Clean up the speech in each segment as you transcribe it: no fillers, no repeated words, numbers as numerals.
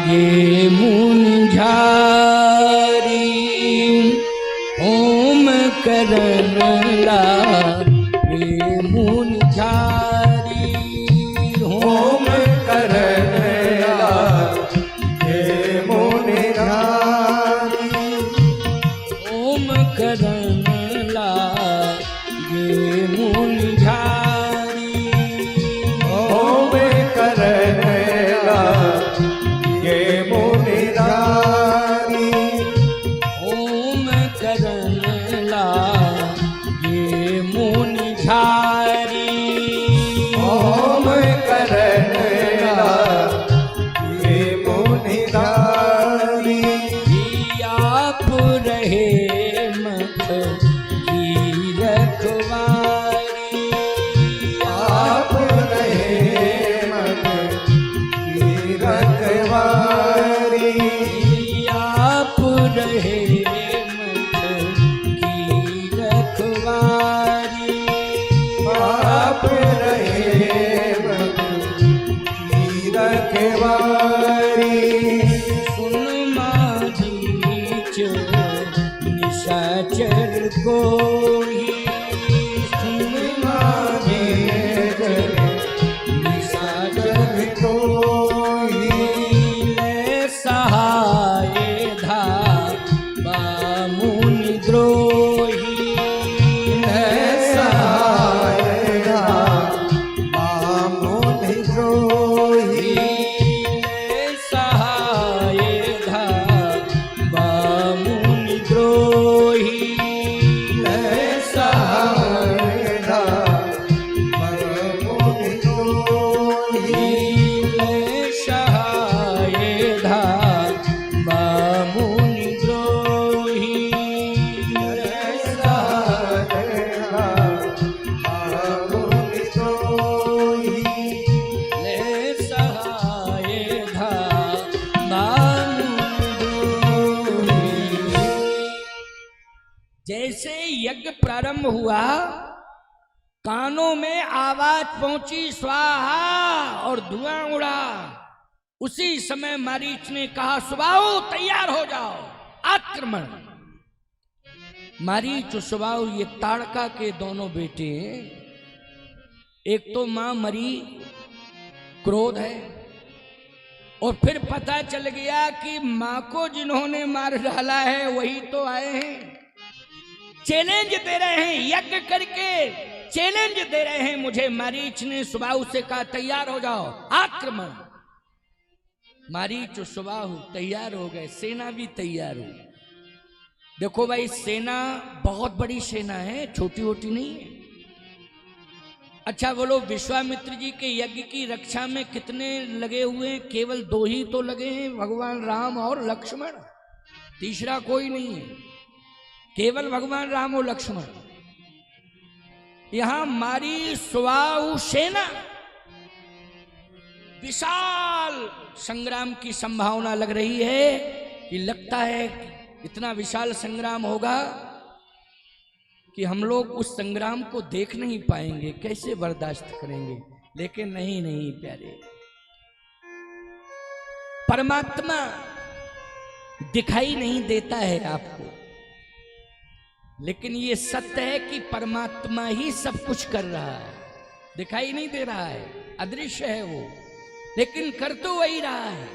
ये मुंझारी ओम करन लागे मुंझारी ओम करन लागे मुंझारी ओम करन लागे मुंझारी ओम करन लागे मुंझारी ओम करन लागे मुंझारी ओम करन लागे मुंझारी आप रहे मत की रखवारी आप रहे मन की रखवारी आप रहे मत की रखवारी आप रहे मन की रखवारी सुन माझी निशाचर को ही सुन माझी निशाचर कोई ले सहाय धा बामुनि द्रोही सहाय बामुनि द्रोही ले सहाय धा बामुनि द्रोही सहाय बामुनि द्रोही ले सहाय धा बामुनि द्रोही बामुनि द्रोही ले सहाय धा बामुनि जैसे यज्ञ प्रारंभ हुआ, कानों में आवाज पहुंची स्वाहा और धुआं उड़ा। उसी समय मारीच ने कहा सुबाहु तैयार हो जाओ, आक्रमण। मारीच और सुबाहु ये ताड़का के दोनों बेटे हैं। एक तो मां मरी, क्रोध है, और फिर पता चल गया कि मां को जिन्होंने मार डाला है वही तो आए हैं, चैलेंज दे रहे हैं, यज्ञ करके चैलेंज दे रहे हैं मुझे। मारीच ने सुबाहु से कहा तैयार हो जाओ, आक्रमण। मारीच और सुबाहु तैयार हो गए, सेना भी तैयार हो। देखो भाई, सेना बहुत बड़ी सेना है, छोटी छोटी नहीं है। अच्छा बोलो, विश्वामित्र जी के यज्ञ की रक्षा में कितने लगे हुए हैं? केवल 2 ही तो लगे हैं, भगवान राम और लक्ष्मण, तीसरा कोई नहीं है, केवल भगवान राम और लक्ष्मण। यहां मारी सुबाहु सेना, विशाल संग्राम की संभावना लग रही है कि लगता है कि इतना विशाल संग्राम होगा कि हम लोग उस संग्राम को देख नहीं पाएंगे, कैसे बर्दाश्त करेंगे। लेकिन नहीं नहीं प्यारे, परमात्मा दिखाई नहीं देता है आपको, लेकिन ये सत्य है कि परमात्मा ही सब कुछ कर रहा है। दिखाई नहीं दे रहा है, अदृश्य है वो, लेकिन कर तो वही रहा है।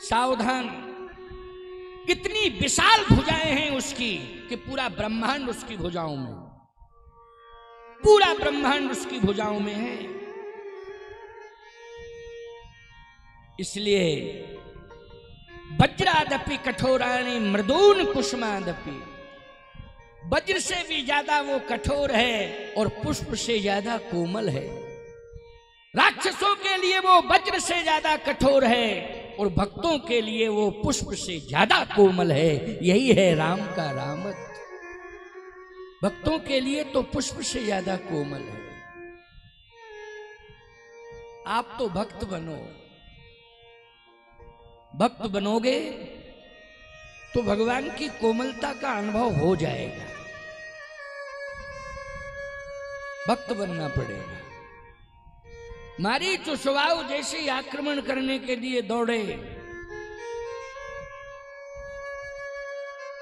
सावधान, कितनी विशाल भुजाएं हैं उसकी कि पूरा ब्रह्मांड उसकी भुजाओं में, पूरा ब्रह्मांड उसकी भुजाओं में है। इसलिए वज्रादपि कठोराणि मृदून कुसुमादपि, वज्र से भी ज्यादा वो कठोर है और पुष्प से ज्यादा कोमल है। राक्षसों के लिए वो वज्र से ज्यादा कठोर है और भक्तों के लिए वो पुष्प से ज्यादा कोमल है। यही है राम का रामत, भक्तों के लिए तो पुष्प से ज्यादा कोमल है। आप तो भक्त बनो, भक्त बनोगे तो भगवान की कोमलता का अनुभव हो जाएगा। भक्त बनना पड़ेगा। मारीच सुबाहु जैसे ही आक्रमण करने के लिए दौड़े,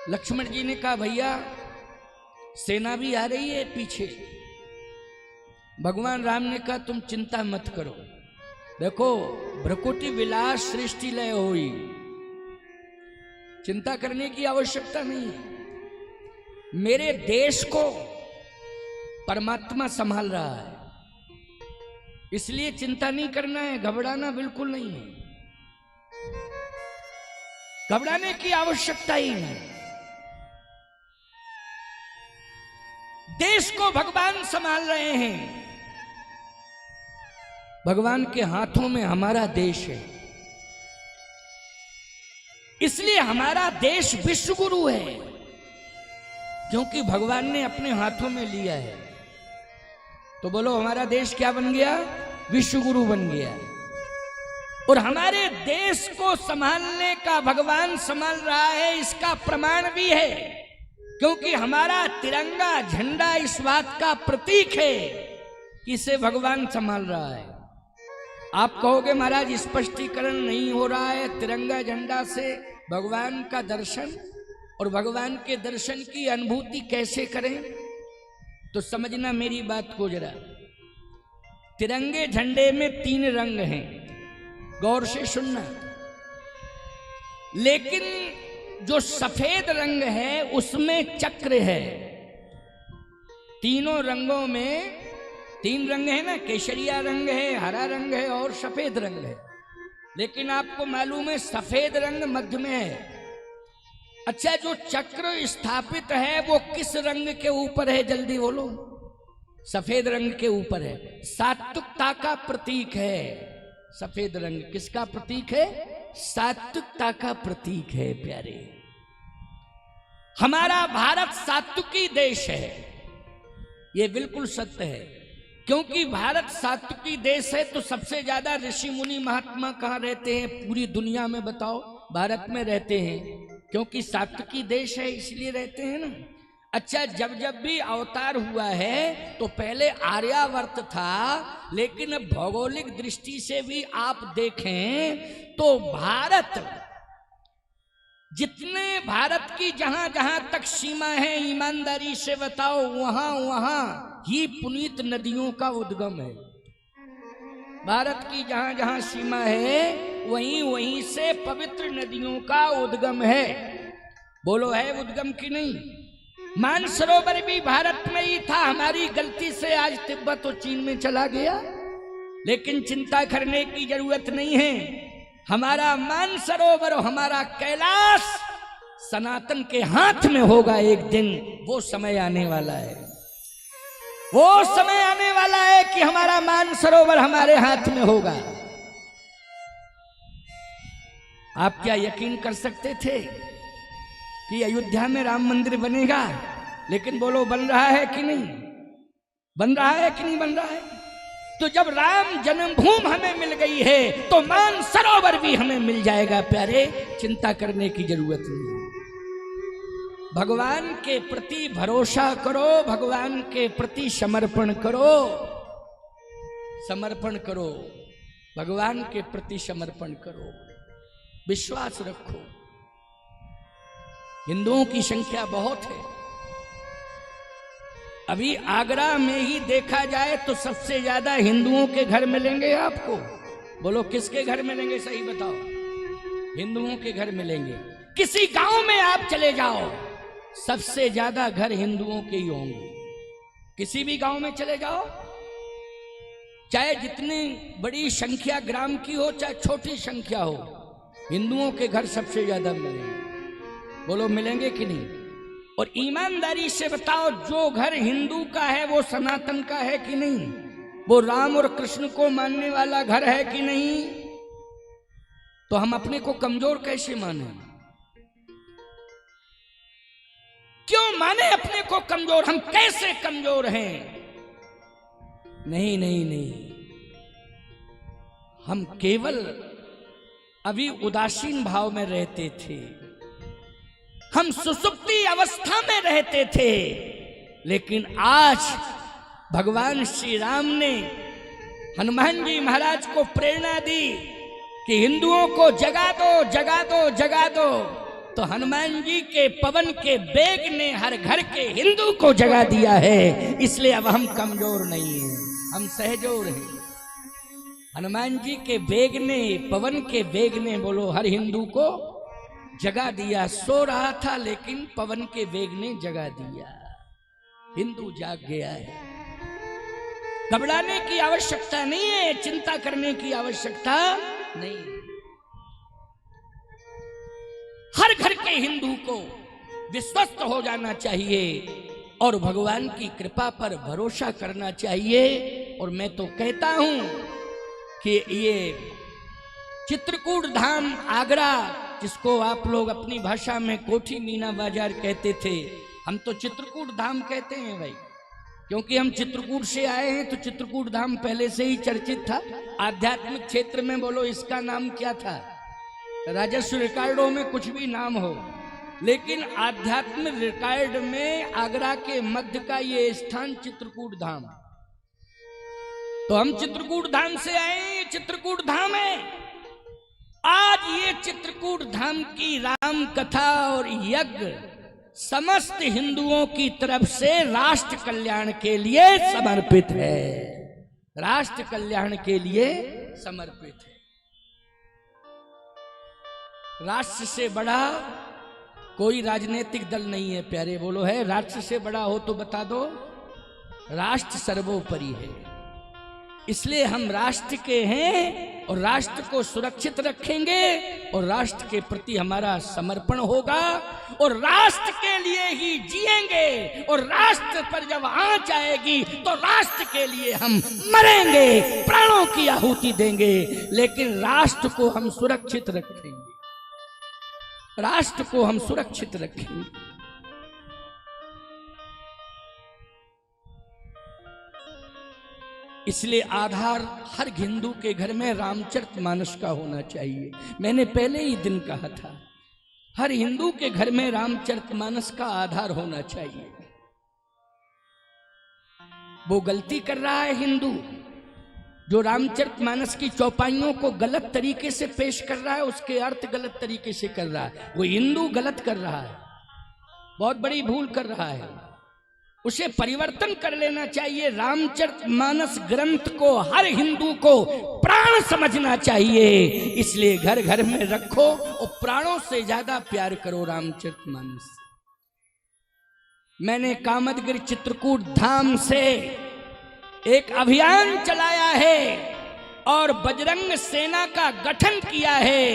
लक्ष्मण जी ने कहा भैया सेना भी आ रही है पीछे। भगवान राम ने कहा तुम चिंता मत करो, देखो भ्रकुटी विलास सृष्टि लय होई, चिंता करने की आवश्यकता नहीं है। मेरे देश को परमात्मा संभाल रहा है, इसलिए चिंता नहीं करना है, घबराना बिल्कुल नहीं है, घबराने की आवश्यकता ही नहीं। देश को भगवान संभाल रहे हैं, भगवान के हाथों में हमारा देश है, इसलिए हमारा देश विश्व गुरु है, क्योंकि भगवान ने अपने हाथों में लिया है। तो बोलो हमारा देश क्या बन गया? विश्व गुरु बन गया। और हमारे देश को संभालने का भगवान संभाल रहा है, इसका प्रमाण भी है, क्योंकि हमारा तिरंगा झंडा इस बात का प्रतीक है कि इसे भगवान संभाल रहा है। आप कहोगे महाराज स्पष्टीकरण नहीं हो रहा है, तिरंगा झंडा से भगवान का दर्शन और भगवान के दर्शन की अनुभूति कैसे करें? तो समझना मेरी बात को जरा। तिरंगे झंडे में 3 रंग हैं, गौर से सुनना। लेकिन जो सफेद रंग है उसमें चक्र है। तीनों रंगों में 3 रंग है ना, केसरिया रंग है, हरा रंग है और सफेद रंग है। लेकिन आपको मालूम है सफेद रंग मध्य में है। अच्छा, जो चक्र स्थापित है वो किस रंग के ऊपर है? जल्दी बोलो। सफेद रंग के ऊपर है। सात्विकता का प्रतीक है सफेद रंग। किसका प्रतीक है? सात्विकता का प्रतीक है प्यारे। हमारा भारत सात्विकी देश है, ये बिल्कुल सत्य है। क्योंकि भारत सात्विकी देश है तो सबसे ज्यादा ऋषि मुनि महात्मा कहाँ रहते हैं? पूरी दुनिया में बताओ। भारत में रहते हैं, क्योंकि सात्विकी देश है इसलिए रहते हैं ना। अच्छा, जब जब भी अवतार हुआ है तो पहले आर्यावर्त था, लेकिन भौगोलिक दृष्टि से भी आप देखें तो भारत, जितने भारत की जहां जहां तक सीमा है, ईमानदारी से बताओ, वहां वहां ही पुनीत नदियों का उद्गम है। भारत की जहां जहां सीमा है वहीं वहीं से पवित्र नदियों का उद्गम है। बोलो है उद्गम की नहीं? मानसरोवर भी भारत में ही था, हमारी गलती से आज तिब्बत और चीन में चला गया। लेकिन चिंता करने की जरूरत नहीं है, हमारा मानसरोवर, हमारा कैलाश सनातन के हाथ में होगा एक दिन। वो समय आने वाला है, वो समय आने वाला है कि हमारा मानसरोवर हमारे हाथ में होगा। आप क्या यकीन कर सकते थे कि अयोध्या में राम मंदिर बनेगा? लेकिन बोलो बन रहा है कि नहीं? बन रहा है कि नहीं बन रहा है? तो जब राम जन्मभूमि हमें मिल गई है तो मानसरोवर भी हमें मिल जाएगा प्यारे। चिंता करने की जरूरत नहीं। भगवान के प्रति भरोसा करो, भगवान के प्रति समर्पण करो, समर्पण करो, भगवान के प्रति समर्पण करो, विश्वास रखो। हिंदुओं की संख्या बहुत है। अभी आगरा में ही देखा जाए तो सबसे ज्यादा हिंदुओं के घर मिलेंगे आपको। बोलो किसके घर मिलेंगे? सही बताओ। हिंदुओं के घर मिलेंगे। किसी गांव में आप चले जाओ, सबसे ज्यादा घर हिंदुओं के ही होंगे। किसी भी गांव में चले जाओ, चाहे जितनी बड़ी संख्या ग्राम की हो चाहे छोटी संख्या हो, हिंदुओं के घर सबसे ज्यादा मिलेंगे। बोलो मिलेंगे कि नहीं? और ईमानदारी से बताओ, जो घर हिंदू का है वो सनातन का है कि नहीं? वो राम और कृष्ण को मानने वाला घर है कि नहीं? तो हम अपने को कमजोर कैसे माने? क्यों माने अपने को कमजोर? हम कैसे कमजोर हैं? नहीं नहीं नहीं, हम केवल अभी उदासीन भाव में रहते थे, हम सुसुप्ति अवस्था में रहते थे। लेकिन आज भगवान श्री राम ने हनुमान जी महाराज को प्रेरणा दी कि हिंदुओं को जगा दो जगा दो जगा दो, तो हनुमान जी के पवन के वेग ने हर घर के हिंदू को जगा दिया है। इसलिए अब हम कमजोर नहीं हैं, हम सहजोर हैं। हनुमान जी के वेग ने, पवन के वेग ने बोलो हर हिंदू को जगा दिया। सो रहा था लेकिन पवन के वेग ने जगा दिया, हिंदू जाग गया है। घबराने की आवश्यकता नहीं है, चिंता करने की आवश्यकता नहीं है। हर घर के हिंदू को विश्वस्त हो जाना चाहिए और भगवान की कृपा पर भरोसा करना चाहिए। और मैं तो कहता हूं कि ये चित्रकूट धाम आगरा, जिसको आप लोग अपनी भाषा में कोठी मीना बाजार कहते थे, हम तो चित्रकूट धाम कहते हैं भाई, क्योंकि हम चित्रकूट से आए हैं। तो चित्रकूट धाम पहले से ही चर्चित था। आध्यात्मिक क्षेत्र में बोलो इसका नाम क्या था? राजस्व रिकॉर्डों में कुछ भी नाम हो, लेकिन आध्यात्मिक रिकॉर्ड में आगरा के मध्य का ये स्थान चित्रकूट धाम। तो हम चित्रकूट धाम से आए हैं, चित्रकूट धाम है। आज ये चित्रकूट धाम की राम कथा और यज्ञ समस्त हिंदुओं की तरफ से राष्ट्र कल्याण के लिए समर्पित है, राष्ट्र कल्याण के लिए समर्पित है। राष्ट्र से बड़ा कोई राजनीतिक दल नहीं है प्यारे, बोलो है राष्ट्र से बड़ा हो तो बता दो। राष्ट्र सर्वोपरि है, इसलिए हम राष्ट्र के हैं और राष्ट्र को सुरक्षित रखेंगे और राष्ट्र के प्रति हमारा समर्पण होगा और राष्ट्र के लिए ही जिएंगे। और राष्ट्र पर जब आंच आएगी तो राष्ट्र के लिए हम मरेंगे, प्राणों की आहुति देंगे, लेकिन राष्ट्र को हम सुरक्षित रखेंगे, राष्ट्र को हम सुरक्षित रखेंगे। इसलिए आधार हर हिंदू के घर में रामचरितमानस का होना चाहिए। मैंने पहले ही दिन कहा था, हर हिंदू के घर में रामचरितमानस का आधार होना चाहिए। वो गलती कर रहा है हिंदू जो रामचरितमानस की चौपाइयों को गलत तरीके से पेश कर रहा है, उसके अर्थ गलत तरीके से कर रहा है। वो हिंदू गलत कर रहा है, बहुत बड़ी भूल कर रहा है, उसे परिवर्तन कर लेना चाहिए। रामचरितमानस ग्रंथ को हर हिंदू को प्राण समझना चाहिए, इसलिए घर घर में रखो और प्राणों से ज्यादा प्यार करो रामचरितमानस। मैंने कामदगिरि चित्रकूट धाम से एक अभियान चलाया है और बजरंग सेना का गठन किया है।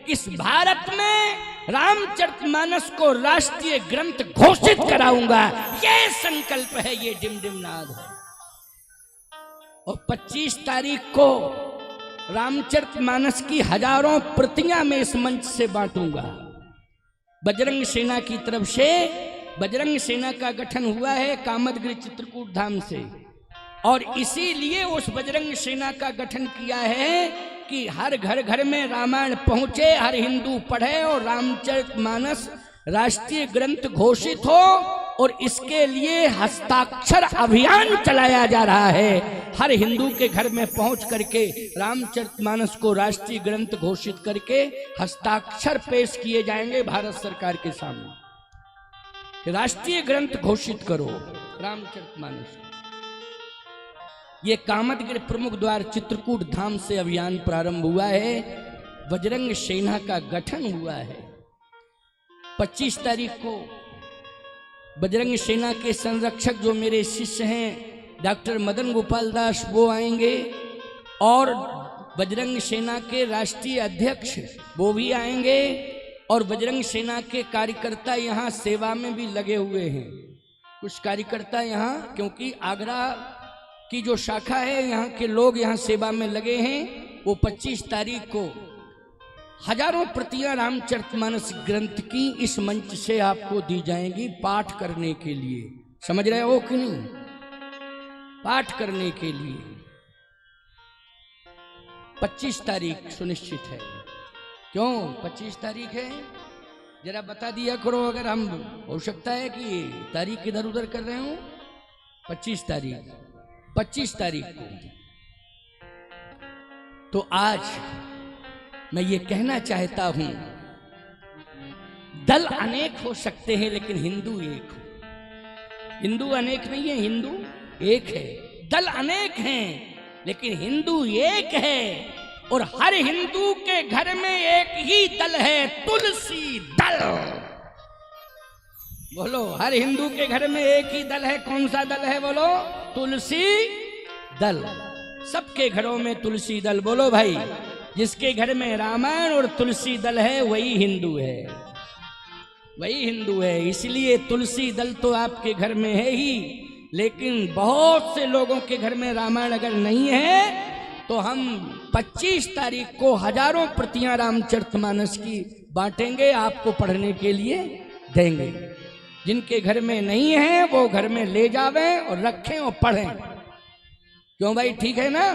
इस भारत में रामचरितमानस को राष्ट्रीय ग्रंथ घोषित कराऊंगा, ये संकल्प है, ये डिमडिमनाद है। और 25 तारीख को रामचरितमानस की हजारों प्रतियां मैं इस मंच से बांटूंगा। बजरंग सेना की तरफ से बजरंग सेना का गठन हुआ है कामदगिरि चित्रकूट धाम से, और इसीलिए उस बजरंग सेना का गठन किया है कि हर घर घर में रामायण पहुंचे, हर हिंदू पढ़े और रामचरितमानस राष्ट्रीय ग्रंथ घोषित हो। और इसके लिए हस्ताक्षर अभियान चलाया जा रहा है। हर हिंदू के घर में पहुंच करके रामचरितमानस को राष्ट्रीय ग्रंथ घोषित करके हस्ताक्षर पेश किए जाएंगे भारत सरकार के सामने। राष्ट्रीय ग्रंथ घोषित करो रामचरितमानस। ये कामदगिरि प्रमुख द्वार चित्रकूट धाम से अभियान प्रारंभ हुआ है, बजरंग सेना का गठन हुआ है। 25 तारीख को बजरंग सेना के संरक्षक जो मेरे शिष्य हैं डॉक्टर मदन गोपाल दास, वो आएंगे, और बजरंग सेना के राष्ट्रीय अध्यक्ष वो भी आएंगे, और बजरंग सेना के कार्यकर्ता यहाँ सेवा में भी लगे हुए हैं। कुछ कार्यकर्ता यहाँ, क्योंकि आगरा की जो शाखा है यहाँ के लोग यहाँ सेवा में लगे हैं, वो 25 तारीख को हजारों प्रतियां रामचरितमानस ग्रंथ की इस मंच से आपको दी जाएंगी पाठ करने के लिए। समझ रहे हो कि नहीं? पाठ करने के लिए 25 तारीख सुनिश्चित है। क्यों 25 तारीख है? जरा बता दिया करो, अगर हम, हो सकता है कि तारीख इधर उधर कर रहे हो। 25 तारीख को तो आज मैं ये कहना चाहता हूं, दल अनेक हो सकते हैं लेकिन हिंदू एक हो। हिंदू अनेक नहीं है, हिंदू एक है। दल अनेक हैं लेकिन हिंदू एक है। और हर हिंदू के घर में एक ही दल है, तुलसी दल। बोलो, हर हिंदू के घर में एक ही दल है। कौन सा दल है? बोलो, तुलसी दल। सबके घरों में तुलसी दल। बोलो भाई, जिसके घर में रामायण और तुलसी दल है वही हिंदू है, वही हिंदू है। इसलिए तुलसी दल तो आपके घर में है ही, लेकिन बहुत से लोगों के घर में रामायण अगर नहीं है तो हम 25 तारीख को हजारों प्रतियां रामचरितमानस की बांटेंगे, आपको पढ़ने के लिए देंगे। जिनके घर में नहीं है वो घर में ले जावें और रखें और पढ़ें। क्यों भाई, ठीक है ना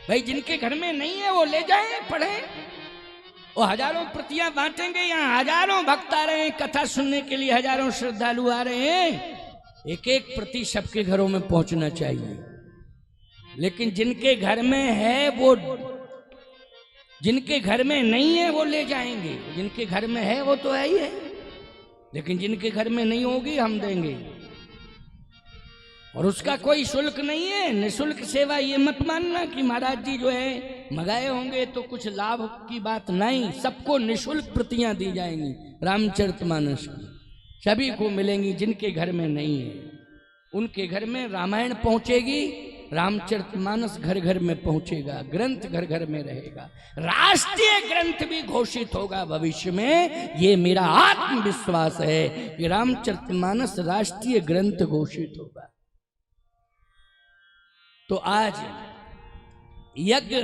भाई? जिनके घर में नहीं है वो ले जाएं, पढ़ें और हजारों प्रतियां बांटेंगे। यहाँ हजारों भक्त आ रहे हैं कथा सुनने के लिए, हजारों श्रद्धालु आ रहे हैं। एक एक प्रति सबके घरों में पहुंचना चाहिए। लेकिन जिनके घर में है वो, जिनके घर में नहीं है वो ले जाएंगे। जिनके घर में है वो तो है ही है, लेकिन जिनके घर में नहीं होगी हम देंगे। और उसका कोई शुल्क नहीं है, निःशुल्क सेवा। ये मत मानना कि महाराज जी जो है मंगाए होंगे तो कुछ लाभ की बात नहीं। सबको निःशुल्क प्रतियां दी जाएंगी रामचरितमानस की, सभी को मिलेंगी। जिनके घर में नहीं है उनके घर में रामायण पहुंचेगी, रामचरितमानस घर घर में पहुंचेगा, ग्रंथ घर घर में रहेगा, राष्ट्रीय ग्रंथ भी घोषित होगा भविष्य में। ये मेरा आत्मविश्वास है कि रामचरितमानस राष्ट्रीय ग्रंथ घोषित होगा। तो आज यज्ञ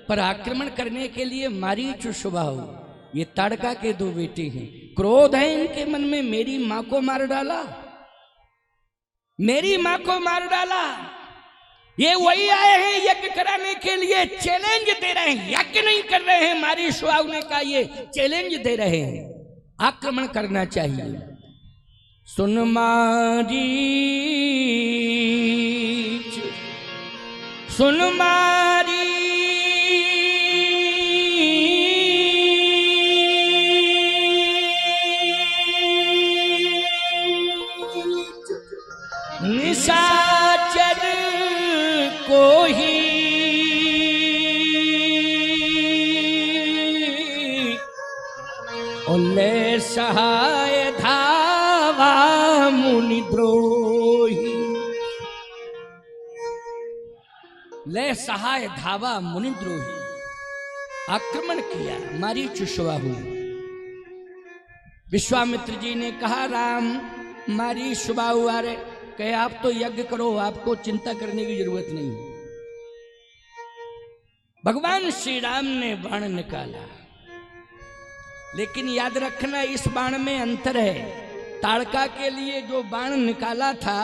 पर आक्रमण करने के लिए मारीच सुबाहु, ये ताड़का के दो बेटे हैं। क्रोध है इनके मन में, मेरी मां को मार डाला, मेरी मां को मार डाला। ये वही आए हैं यज्ञ कराने के लिए, चैलेंज दे रहे हैं। यज्ञ नहीं कर रहे हैं, मारी सुबाहु ने कहा, ये चैलेंज दे रहे हैं, आक्रमण करना चाहिए। सुन मारी, सुन मारी, निशाचर को ही ओले सहाय धावा मुनि द्रोही। ले सहाय धावा मुनि द्रोही, आक्रमण किया मारीच सुबाहु। विश्वामित्र जी ने कहा, राम मारी सुबाहु आ रहे, कहे आप तो यज्ञ करो, आपको चिंता करने की जरूरत नहीं। भगवान श्री राम ने बाण निकाला, लेकिन याद रखना इस बाण में अंतर है। ताड़का के लिए जो बाण निकाला था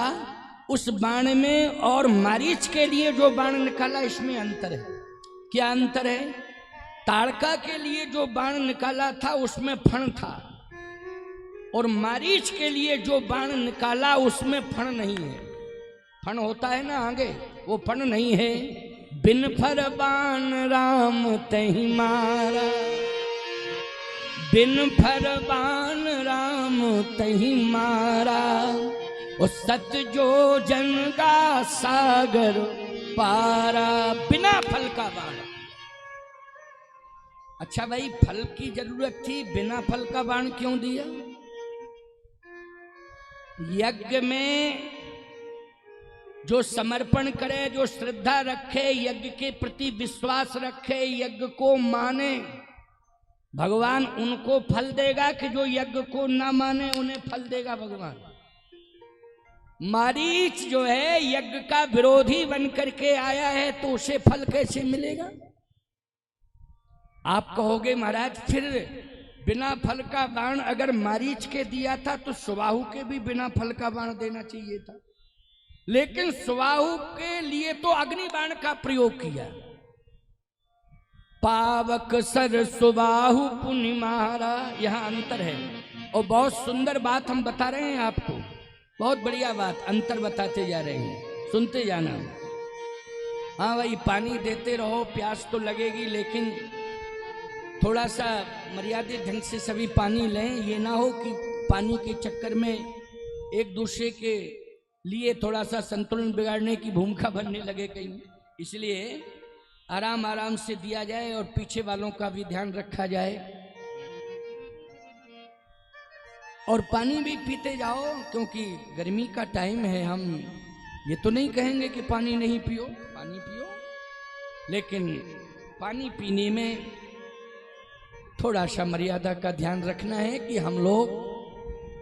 उस बाण में और मारीच के लिए जो बाण निकाला इसमें अंतर है। क्या अंतर है? ताड़का के लिए जो बाण निकाला था उसमें फण था, और मारीच के लिए जो बाण निकाला उसमें फण नहीं है। फण होता है ना आगे, वो फण नहीं है। बिन फर बाण राम तहि मारा, बिन फर बाण राम तहि मारा, और सत जो जन का सागर पारा। बिना फल का बाण। अच्छा भाई, फल की जरूरत थी, बिना फल का बाण क्यों दिया? यज्ञ में जो समर्पण करे, जो श्रद्धा रखे, यज्ञ के प्रति विश्वास रखे, यज्ञ को माने, भगवान उनको फल देगा। कि जो यज्ञ को ना माने उन्हें फल देगा भगवान। मारीच जो है यज्ञ का विरोधी बन करके आया है, तो उसे फल कैसे मिलेगा? आप कहोगे महाराज फिर बिना फल का बाण अगर मारीच के दिया था तो सुबाहु के भी बिना फल का बाण देना चाहिए था। लेकिन सुबाहु के लिए तो अग्नि बाण का प्रयोग किया। पावक सर सुबाहु पुनि मारा, यहां अंतर है। और बहुत सुंदर बात हम बता रहे हैं आपको, बहुत बढ़िया बात, अंतर बताते जा रहे हैं, सुनते जाना। हाँ भाई, पानी देते रहो, प्यास तो लगेगी, लेकिन थोड़ा सा मर्यादित ढंग से सभी पानी लें। ये ना हो कि पानी के चक्कर में एक दूसरे के लिए थोड़ा सा संतुलन बिगाड़ने की भूमिका बनने लगे कहीं। इसलिए आराम आराम से दिया जाए और पीछे वालों का भी ध्यान रखा जाए। और पानी भी पीते जाओ, क्योंकि गर्मी का टाइम है। हम ये तो नहीं कहेंगे कि पानी नहीं पियो, पानी पियो, लेकिन पानी पीने में थोड़ा सा मर्यादा का ध्यान रखना है कि हम लोग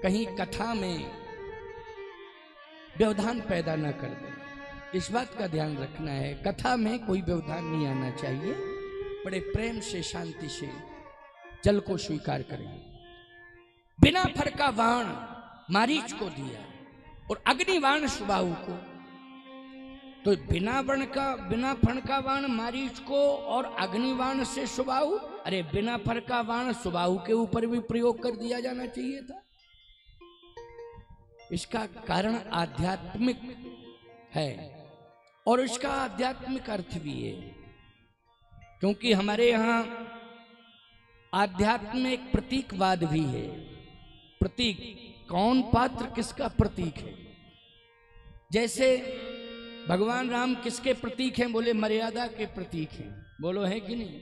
कहीं कथा में व्यवधान पैदा न कर दें। इस बात का ध्यान रखना है, कथा में कोई व्यवधान नहीं आना चाहिए। बड़े प्रेम से, शांति से जल को स्वीकार करें। बिना फर का बाण मारीच को दिया और अग्निबाण सुबाहु को। तो बिना फण का बाण मारीच को और अग्निबाण से सुबाहु, अरे बिना फर का बाण सुबाहु के ऊपर भी प्रयोग कर दिया जाना चाहिए था। इसका कारण आध्यात्मिक है और इसका आध्यात्मिक अर्थ भी है, क्योंकि हमारे यहां आध्यात्म में एक प्रतीकवाद भी है। प्रतीक, कौन पात्र किसका प्रतीक है। जैसे भगवान राम किसके प्रतीक हैं? बोले मर्यादा के प्रतीक हैं। बोलो है कि नहीं?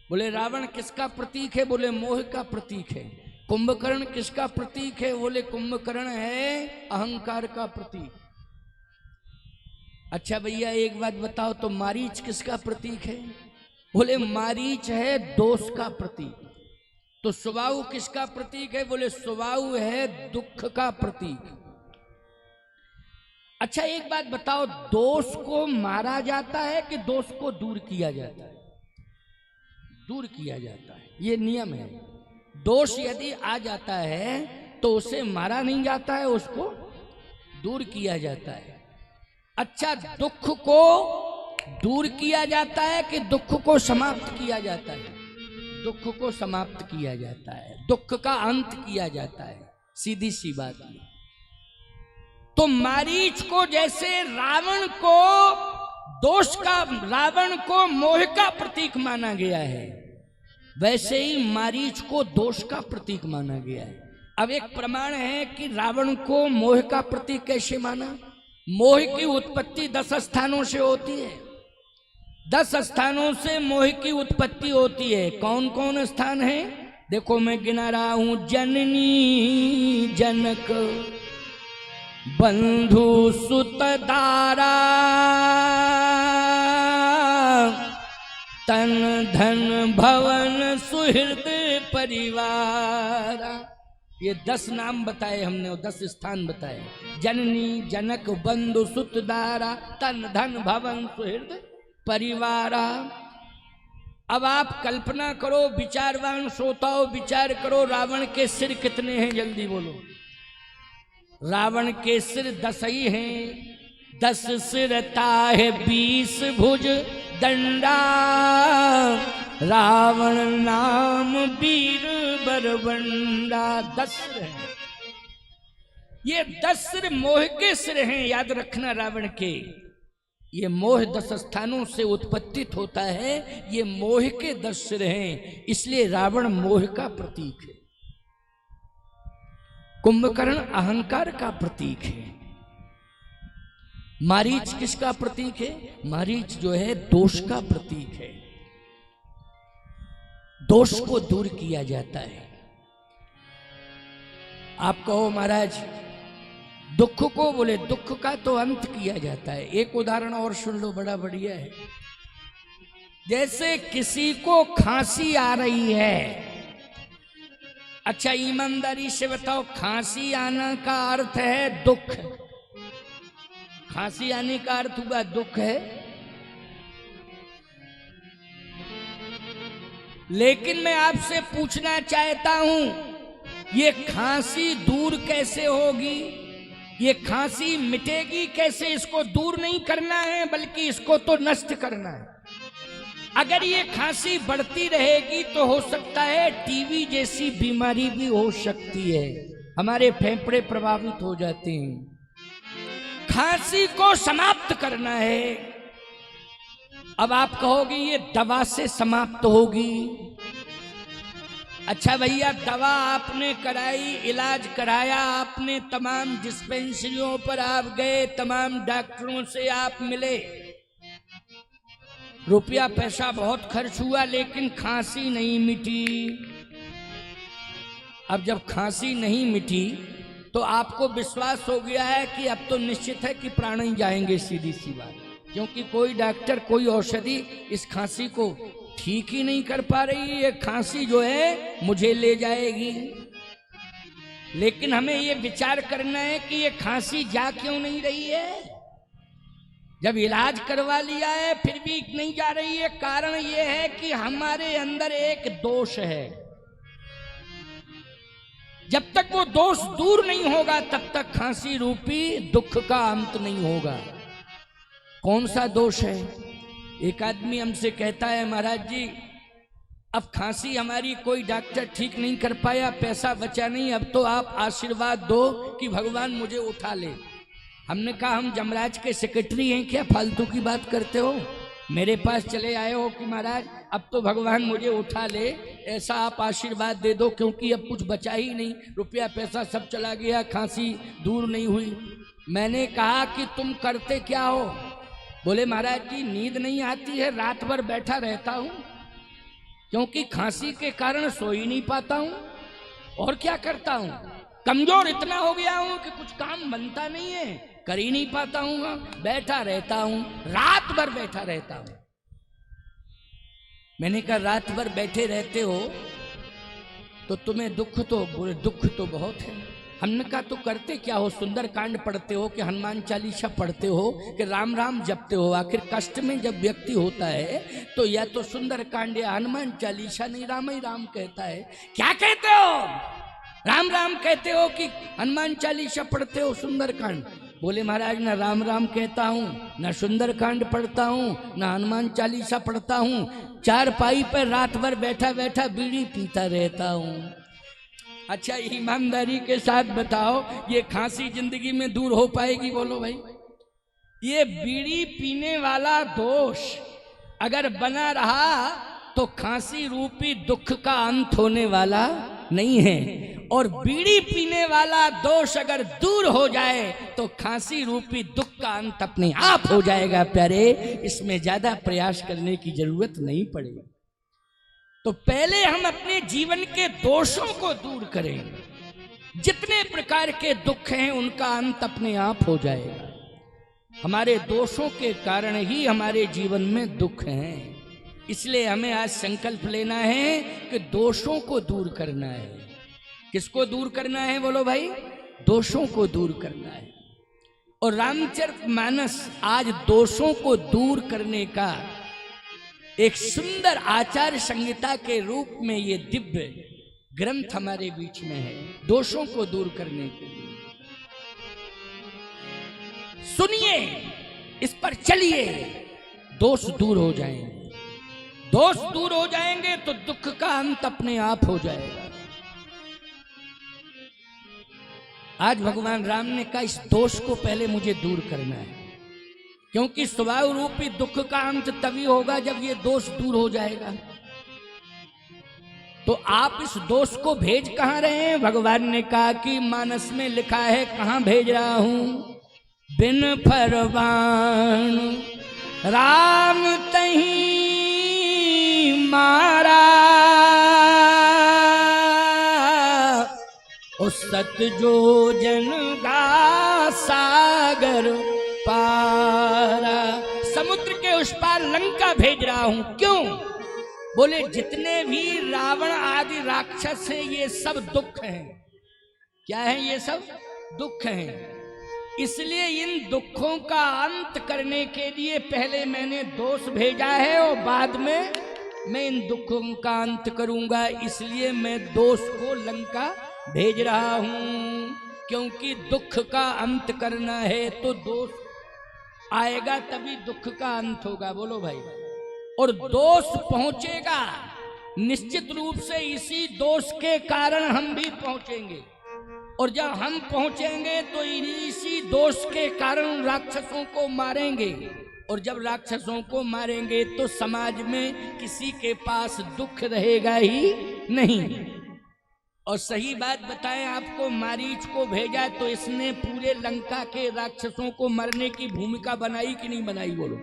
बोले रावण किसका प्रतीक है? बोले मोह का प्रतीक है। कुंभकर्ण किसका प्रतीक है? बोले कुंभकर्ण है अहंकार का प्रतीक। अच्छा भैया एक बात बताओ, तो मारीच किसका प्रतीक है? बोले मारीच है दोष का प्रतीक। तो सुबाहु किसका प्रतीक है? बोले सुबाहु है दुख का प्रतीक। अच्छा एक बात बताओ, दोष को मारा जाता है कि दोष को दूर किया जाता है? दूर किया जाता है, ये नियम है। दोष यदि आ जाता है तो उसे मारा नहीं जाता है, उसको दूर किया जाता है। अच्छा, दुख को दूर किया जाता है कि दुख को समाप्त किया जाता है? दुख को समाप्त किया जाता है, दुख का अंत किया जाता है। सीधी सी बात है। तो मारीच को जैसे रावण को दोष का, रावण को मोह का प्रतीक माना गया है, वैसे ही मारीच को दोष का प्रतीक माना गया है। अब एक प्रमाण है कि रावण को मोह का प्रतीक कैसे माना। मोह की उत्पत्ति 10 स्थानों से होती है। 10 स्थानों से मोह की उत्पत्ति होती है। कौन कौन स्थान है? देखो मैं गिना रहा हूं। जननी जनक बंधु सुत दारा, तन धन भवन सुहृद परिवार। ये 10 नाम बताए हमने और 10 स्थान बताए। जननी जनक बंधु सुत दारा, तन धन भवन सुहृद परिवारा। अब आप कल्पना करो, विचारवान श्रोताओ विचार करो, रावण के सिर कितने हैं? जल्दी बोलो। रावण के सिर 10 ही हैं। 10 सिर ताहे 20 भुज दंडा, रावण नाम वीर बरबंडा। 10 सिर हैं। ये 10 सिर मोह के सिर हैं, याद रखना। रावण के ये मोह 10 स्थानों से उत्पत्तित होता है। ये मोह के 10 सिर हैं, इसलिए रावण मोह का प्रतीक है। कुंभकर्ण अहंकार का प्रतीक है। मारीच किसका प्रतीक है? मारीच जो है दोष का प्रतीक है। दोष को दूर किया जाता है। आप कहो महाराज दुख को, बोले दुख का तो अंत किया जाता है। एक उदाहरण और सुन लो, बड़ा बढ़िया है। जैसे किसी को खांसी आ रही है, अच्छा ईमानदारी से बताओ, खांसी आना का अर्थ है दुख। खांसी आने का अर्थ हुआ दुख है। लेकिन मैं आपसे पूछना चाहता हूं, ये खांसी दूर कैसे होगी? ये खांसी मिटेगी कैसे? इसको दूर नहीं करना है, बल्कि इसको तो नष्ट करना है। अगर ये खांसी बढ़ती रहेगी तो हो सकता है टीबी जैसी बीमारी भी हो सकती है, हमारे फेफड़े प्रभावित हो जाते हैं। खांसी को समाप्त करना है अब आप कहोगे ये दवा से समाप्त होगी। अच्छा भैया, दवा आपने कराई, इलाज कराया आपने, तमाम डिस्पेंसरियों पर आप गए, तमाम डॉक्टरों से आप मिले, रुपया पैसा बहुत खर्च हुआ, लेकिन खांसी नहीं मिटी। अब जब खांसी नहीं मिटी तो आपको विश्वास हो गया है कि अब तो निश्चित है कि प्राण ही जाएंगे, सीधी सी बात, क्योंकि कोई डॉक्टर कोई औषधि इस खांसी को ठीक ही नहीं कर पा रही। ये खांसी जो है मुझे ले जाएगी। लेकिन हमें ये विचार करना है कि ये खांसी जा क्यों नहीं रही है। जब इलाज करवा लिया है फिर भी नहीं जा रही है, कारण ये है कि हमारे अंदर एक दोष है। जब तक वो दोष दूर नहीं होगा तब तक खांसी रूपी दुख का अंत नहीं होगा। कौन सा दोष है? एक आदमी हमसे कहता है, महाराज जी अब खांसी हमारी कोई डॉक्टर ठीक नहीं कर पाया, पैसा बचा नहीं, अब तो आप आशीर्वाद दो कि भगवान मुझे उठा ले। हमने कहा हम जमराज के सेक्रेटरी हैं क्या, फालतू की बात करते हो? मेरे पास चले आए हो कि महाराज अब तो भगवान मुझे उठा ले, ऐसा आप आशीर्वाद दे दो, क्योंकि अब कुछ बचा ही नहीं, रुपया पैसा सब चला गया, खांसी दूर नहीं हुई। मैंने कहा कि तुम करते क्या हो? बोले महाराज जी नींद नहीं आती है, रात भर बैठा रहता हूं, क्योंकि खांसी के कारण सो ही नहीं पाता हूं, और क्या करता हूं, कमजोर इतना हो गया हूं कि कुछ काम बनता नहीं है, कर ही नहीं पाता हूं, बैठा रहता हूं, रात भर बैठा रहता हूं। मैंने कहा रात भर बैठे रहते हो तो तुम्हें दुख तो बहुत है। हमने कहा तो करते क्या हो? सुंदर कांड पढ़ते हो कि हनुमान चालीसा पढ़ते हो कि राम राम जपते हो? आखिर कष्ट में जब व्यक्ति होता है तो या तो सुंदर कांड या हनुमान चालीसा, नहीं राम ही राम कहता है। क्या कहते हो? राम राम कहते हो कि हनुमान चालीसा पढ़ते हो, सुंदर कांड? बोले महाराज ना राम राम कहता हूँ, ना सुंदर कांड पढ़ता हूँ, ना हनुमान चालीसा पढ़ता हूँ, चारपाई पर रात भर बैठा बैठा बीड़ी पीता रहता हूँ। अच्छा ईमानदारी के साथ बताओ ये खांसी जिंदगी में दूर हो पाएगी? बोलो भाई। ये बीड़ी पीने वाला दोष अगर बना रहा तो खांसी रूपी दुख का अंत होने वाला नहीं है, और बीड़ी पीने वाला दोष अगर दूर हो जाए तो खांसी रूपी दुख का अंत अपने आप हो जाएगा प्यारे। इसमें ज्यादा प्रयास करने की जरूरत नहीं पड़ेगी। तो पहले हम अपने जीवन के दोषों को दूर करें, जितने प्रकार के दुख हैं उनका अंत अपने आप हो जाएगा। हमारे दोषों के कारण ही हमारे जीवन में दुख हैं, इसलिए हमें आज संकल्प लेना है कि दोषों को दूर करना है। किसको दूर करना है? बोलो भाई। दोषों को दूर करना है। और रामचरितमानस आज दोषों को दूर करने का एक सुंदर आचार संहिता के रूप में ये दिव्य ग्रंथ हमारे बीच में है, दोषों को दूर करने के लिए। सुनिए, इस पर चलिए, दोष दूर हो जाएंगे। दोष दूर हो जाएंगे तो दुख का अंत अपने आप हो जाएगा। आज भगवान राम ने कहा इस दोष को पहले मुझे दूर करना है, क्योंकि स्वभाव रूपी दुख का अंत तभी होगा जब ये दोष दूर हो जाएगा। तो आप इस दोष को भेज कहां रहे हैं? भगवान ने कहा कि मानस में लिखा है, कहां भेज रहा हूं? बिन फरमान राम तहीं मारा, उस सत जो जन गा सागर पारा। समुद्र के उस पार लंका भेज रहा हूं। क्यों? बोले जितने भी रावण आदि राक्षस हैं ये सब दुख हैं। क्या है? ये सब दुख हैं। इसलिए इन दुखों का अंत करने के लिए पहले मैंने दोष भेजा है और बाद में मैं इन दुखों का अंत करूंगा। इसलिए मैं दोष को लंका भेज रहा हूं, क्योंकि दुख का अंत करना है तो दोष आएगा तभी दुख का अंत होगा। बोलो भाई। और दोष पहुंचेगा निश्चित रूप से, इसी दोष के कारण हम भी पहुंचेंगे। और जब हम पहुंचेंगे तो इसी दोष के कारण राक्षसों को मारेंगे, और जब राक्षसों को मारेंगे तो समाज में किसी के पास दुख रहेगा ही नहीं। और सही बात बताएं आपको, मारीच को भेजा तो इसने पूरे लंका के राक्षसों को मरने की भूमिका बनाई कि नहीं बनाई? बोलो,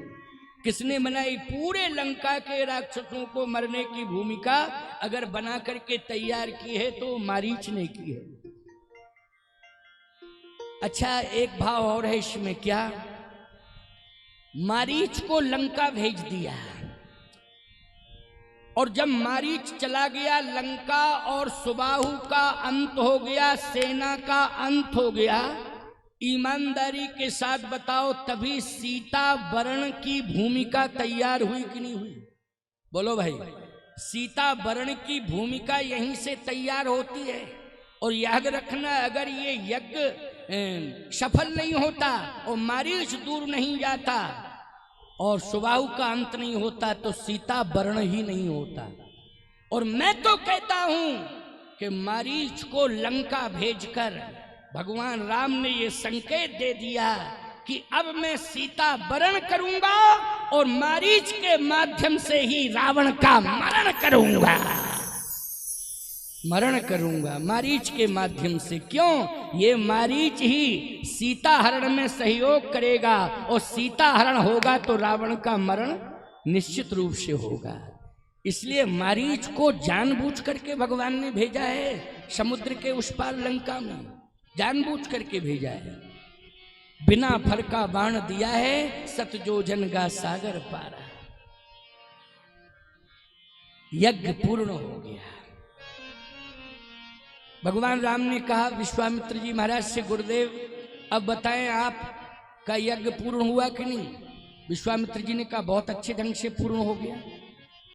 किसने बनाई? पूरे लंका के राक्षसों को मरने की भूमिका अगर बना करके तैयार की है तो मारीच ने की है। अच्छा, एक भाव और है इसमें, क्या? मारीच को लंका भेज दिया, और जब मारीच चला गया लंका और सुबाहु का अंत हो गया, सेना का अंत हो गया, ईमानदारी के साथ बताओ तभी सीता वरण की भूमिका तैयार हुई कि नहीं हुई? बोलो भाई, सीता वरण की भूमिका यहीं से तैयार होती है। और याद रखना, अगर ये यज्ञ सफल नहीं होता और मारीच दूर नहीं जाता और सुबाहु का अंत नहीं होता तो सीता वरण ही नहीं होता। और मैं तो कहता हूं कि मारीच को लंका भेजकर भगवान राम ने ये संकेत दे दिया कि अब मैं सीता वरण करूंगा और मारीच के माध्यम से ही रावण का मरण करूंगा, मरण करूंगा मारीच के माध्यम से। क्यों? ये मारीच ही सीता हरण में सहयोग करेगा, और सीता हरण होगा तो रावण का मरण निश्चित रूप से होगा। इसलिए मारीच को जानबूझ करके भगवान ने भेजा है समुद्र के उस पार लंका में, जानबूझ करके भेजा है। बिना फर का बाण दिया है, सतजोजन का सागर पारा। यज्ञ पूर्ण हो गया। भगवान राम ने कहा विश्वामित्र जी महाराज से, गुरुदेव अब बताएं आपका यज्ञ पूर्ण हुआ कि नहीं? विश्वामित्र जी ने कहा बहुत अच्छे ढंग से पूर्ण हो गया।